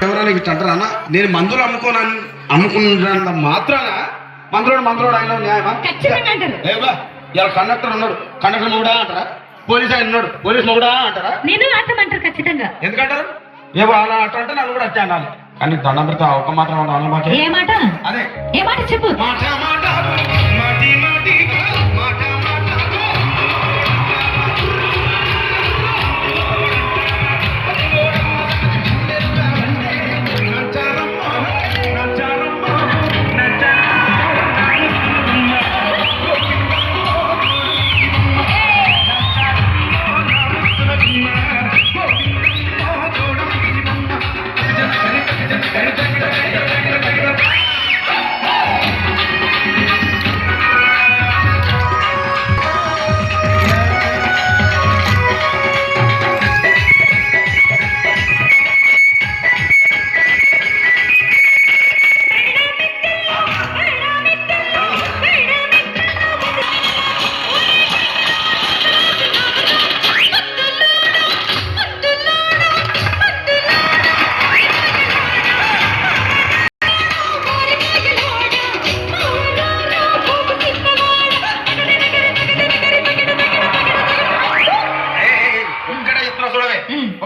ఎవరైనా ఇట్లా అంటారా అన్న? నేను మందులు అమ్ముకున్నంత మాత్రాన మందులోడు ఆయన న్యాయమా? ఇలా కండక్టర్ ఉన్నాడు, కండక్టర్ మొగుడా అంటారా? పోలీస్ ఆయన ఉన్నాడు, పోలీస్ మొగుడా అంటారా? నేను అంటారు ఖచ్చితంగా. ఎందుకంటారు? ఏవో అలా అంటే నన్ను కూడా అట్టే అనాలి. కానీ దండం పెడతా ఒక మాత్రం అన్న మాట. ఏ మాట? అదే ఏ మాట చెప్పు. మాట మాట మాటి మాటి మాట మాట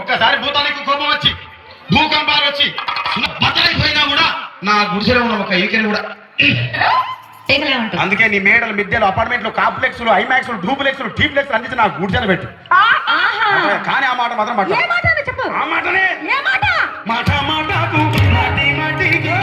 ఒక్కసారి భూతానికి కోపం వచ్చి భూకంపాలు వచ్చి బతలైపోయినా కూడా నా గుడిసెలో ఉన్న ఒక ఈకెన్ కూడా. అందుకే నీ మేడలు మిద్దెలు అపార్ట్మెంట్లు కాంప్లెక్స్లు ఐమాక్స్లు డూప్లెక్స్లు టీప్లెక్స్ అందించి నా గుడిసెలు పెట్టు. కానీ ఆ మాట మాత్రం ఆ మాటనే మాట మాటకు మాటి మాటికి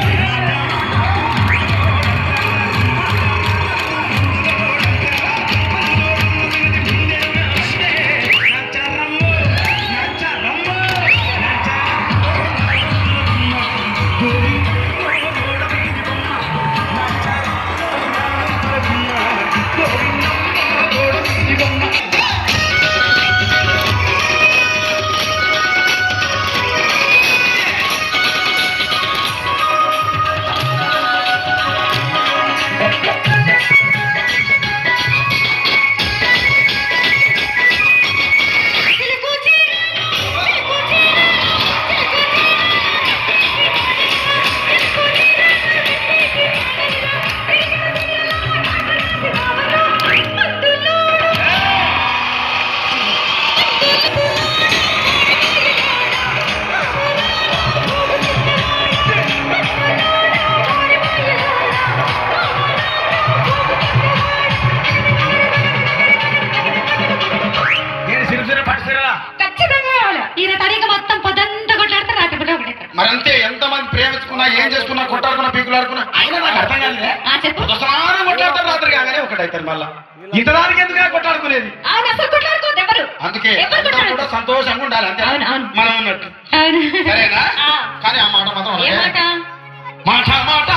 మరంతే. ఎంతమంది ప్రేమించుకున్నా ఏం చేసుకున్నా కొట్టాడుకున్నా పీకులాడుకున్నా అయినా నాకు అర్థం కాదులే. ఒకసారి కొట్లాడతారు రాత్రి కాగానే ఒకటైతారు. మళ్ళా ఇంతదానికి ఎందుకు కొట్టాడుకునేది? అందుకే కూడా సంతోషంగా ఉండాలి అంతే మనం ఉన్నట్టు. సరేనా? కానీ ఆ మాట మాత్రం మాట మాట